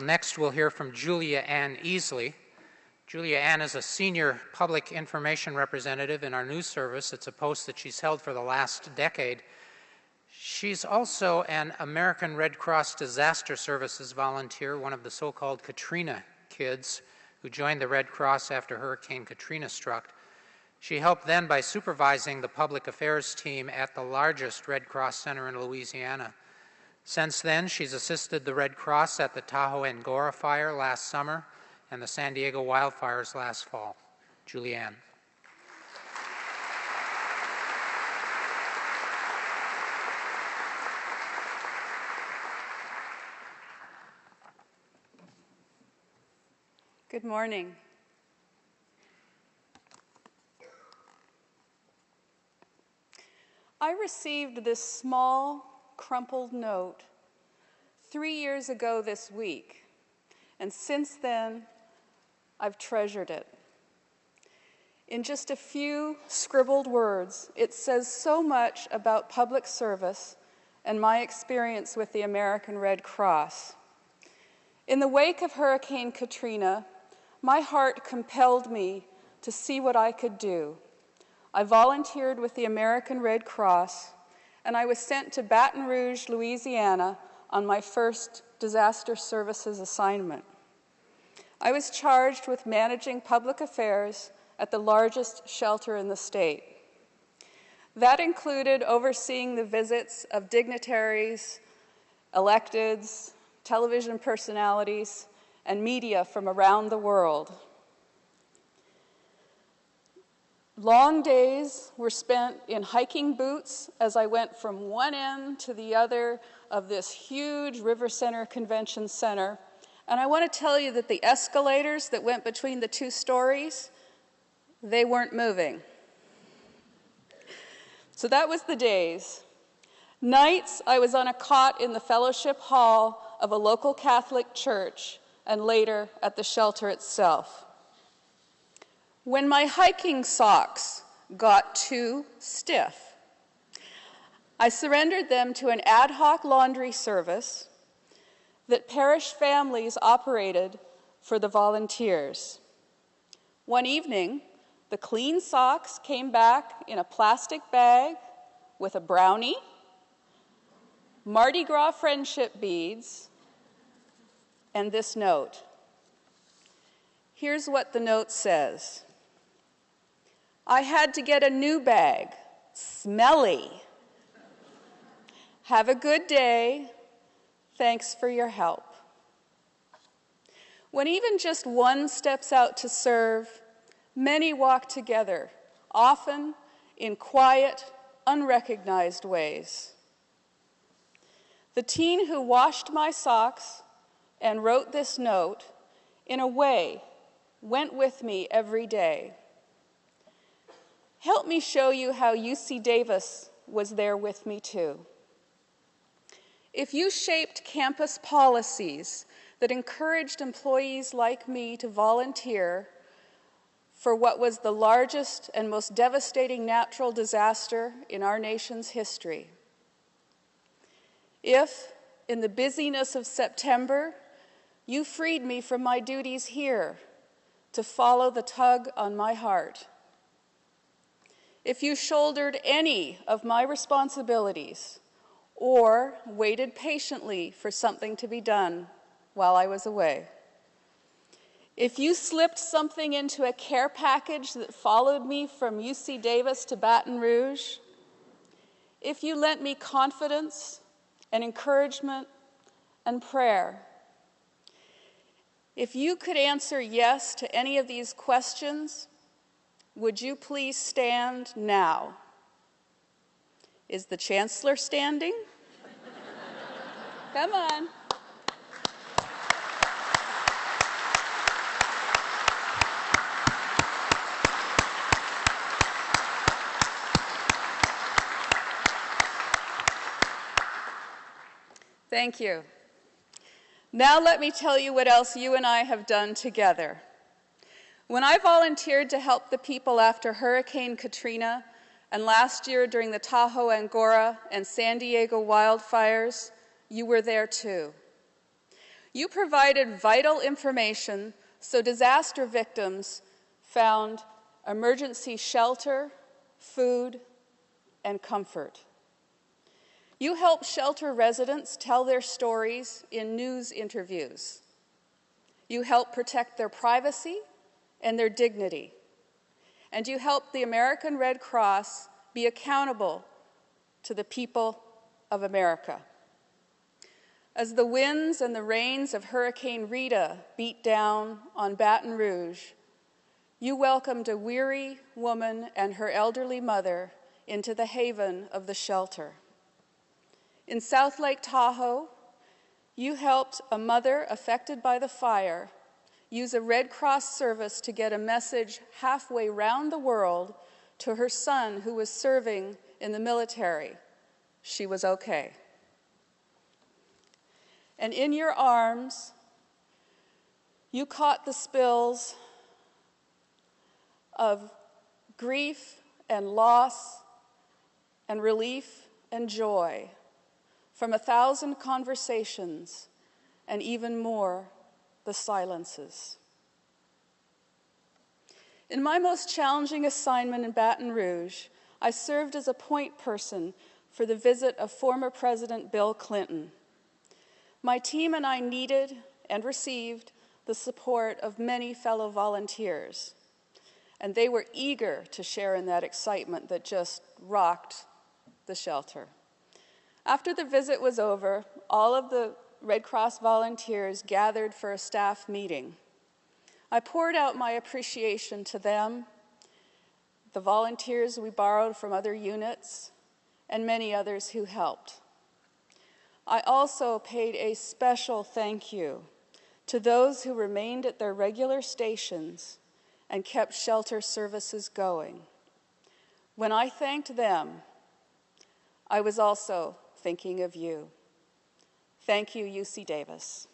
Next, we'll hear from Julia Ann Easley. Julia Ann is a senior public information representative in our news service. It's a post that she's held for the last decade. She's also an American Red Cross Disaster Services volunteer, one of the so-called Katrina kids who joined the Red Cross after Hurricane Katrina struck. She helped then by supervising the public affairs team at the largest Red Cross center in Louisiana. Since then, she's assisted the Red Cross at the Tahoe and Gora fire last summer and the San Diego wildfires last fall. Julianne. Good morning. I received this small, crumpled note 3 years ago this week, and since then, I've treasured it. In just a few scribbled words, it says so much about public service and my experience with the American Red Cross. In the wake of Hurricane Katrina, my heart compelled me to see what I could do. I volunteered with the American Red Cross, and I was sent to Baton Rouge, Louisiana, on my first disaster services assignment. I was charged with managing public affairs at the largest shelter in the state. That included overseeing the visits of dignitaries, electeds, television personalities, and media from around the world. Long days were spent in hiking boots as I went from one end to the other of this huge River Center Convention Center. And I want to tell you that the escalators that went between the two stories, they weren't moving. So that was the days. Nights, I was on a cot in the fellowship hall of a local Catholic church, and later at the shelter itself. When my hiking socks got too stiff, I surrendered them to an ad hoc laundry service that parish families operated for the volunteers. One evening, the clean socks came back in a plastic bag with a brownie, Mardi Gras friendship beads, and this note. Here's what the note says. I had to get a new bag, smelly. Have a good day. Thanks for your help. When even just one steps out to serve, many walk together, often in quiet, unrecognized ways. The teen who washed my socks and wrote this note, in a way, went with me every day. Help me show you how UC Davis was there with me too. If you shaped campus policies that encouraged employees like me to volunteer for what was the largest and most devastating natural disaster in our nation's history, if, in the busyness of September, you freed me from my duties here to follow the tug on my heart, if you shouldered any of my responsibilities or waited patiently for something to be done while I was away, if you slipped something into a care package that followed me from UC Davis to Baton Rouge, if you lent me confidence and encouragement and prayer, if you could answer yes to any of these questions, would you please stand now? Is the Chancellor standing? Come on. Thank you. Now let me tell you what else you and I have done together. When I volunteered to help the people after Hurricane Katrina, and last year during the Tahoe and Gora and San Diego wildfires, you were there too. You provided vital information so disaster victims found emergency shelter, food, and comfort. You helped shelter residents tell their stories in news interviews. You helped protect their privacy and their dignity. And you helped the American Red Cross be accountable to the people of America. As the winds and the rains of Hurricane Rita beat down on Baton Rouge, you welcomed a weary woman and her elderly mother into the haven of the shelter. In South Lake Tahoe, you helped a mother affected by the fire use a Red Cross service to get a message halfway round the world to her son who was serving in the military. She was okay. And in your arms, you caught the spills of grief and loss and relief and joy from 1,000 conversations and even more, the silences. In my most challenging assignment in Baton Rouge, I served as a point person for the visit of former President Bill Clinton. My team and I needed and received the support of many fellow volunteers, and they were eager to share in that excitement that just rocked the shelter. After the visit was over, all of the Red Cross volunteers gathered for a staff meeting. I poured out my appreciation to them, the volunteers we borrowed from other units, and many others who helped. I also paid a special thank you to those who remained at their regular stations and kept shelter services going. When I thanked them, I was also thinking of you. Thank you, UC Davis.